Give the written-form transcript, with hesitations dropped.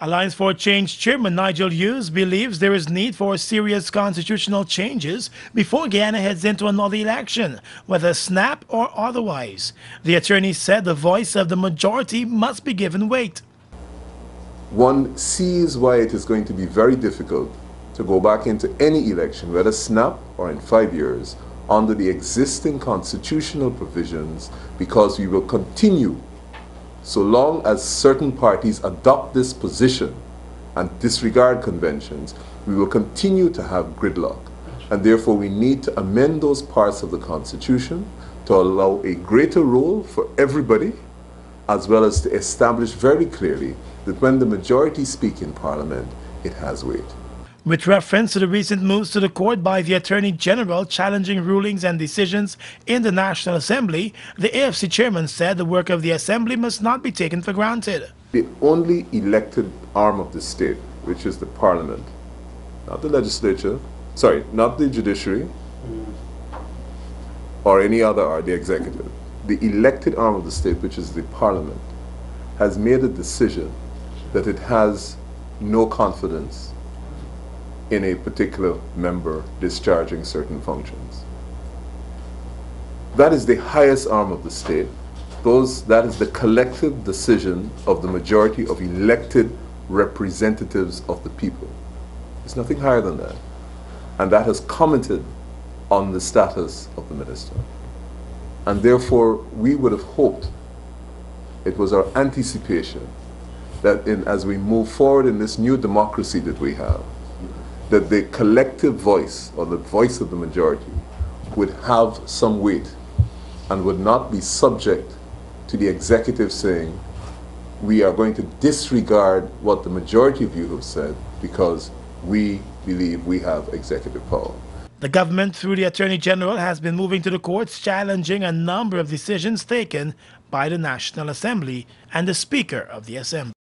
Alliance for Change Chairman Nigel Hughes believes there is need for serious constitutional changes before Guyana heads into another election, whether snap or otherwise. The attorney said the voice of the majority must be given weight. One sees why it is going to be very difficult to go back into any election, whether snap or in 5 years, under the existing constitutional provisions, because we will continue, so long as certain parties adopt this position and disregard conventions, we will continue to have gridlock. And therefore we need to amend those parts of the Constitution to allow a greater role for everybody, as well as to establish very clearly that when the majority speak in Parliament, it has weight. With reference to the recent moves to the court by the Attorney General challenging rulings and decisions in the National Assembly, the AFC chairman said the work of the Assembly must not be taken for granted. The only elected arm of the state, which is the Parliament, not the legislature, not the judiciary or any other, or the executive, the elected arm of the state, which is the Parliament, has made a decision that it has no confidence in a particular member discharging certain functions. That is the highest arm of the state. That is the collective decision of the majority of elected representatives of the people. There's nothing higher than that. And that has commented on the status of the minister. And therefore, we would have hoped, it was our anticipation, that as we move forward in this new democracy that we have, that the collective voice, or the voice of the majority, would have some weight and would not be subject to the executive saying, we are going to disregard what the majority of you have said because we believe we have executive power. The government, through the Attorney General, has been moving to the courts challenging a number of decisions taken by the National Assembly and the Speaker of the Assembly.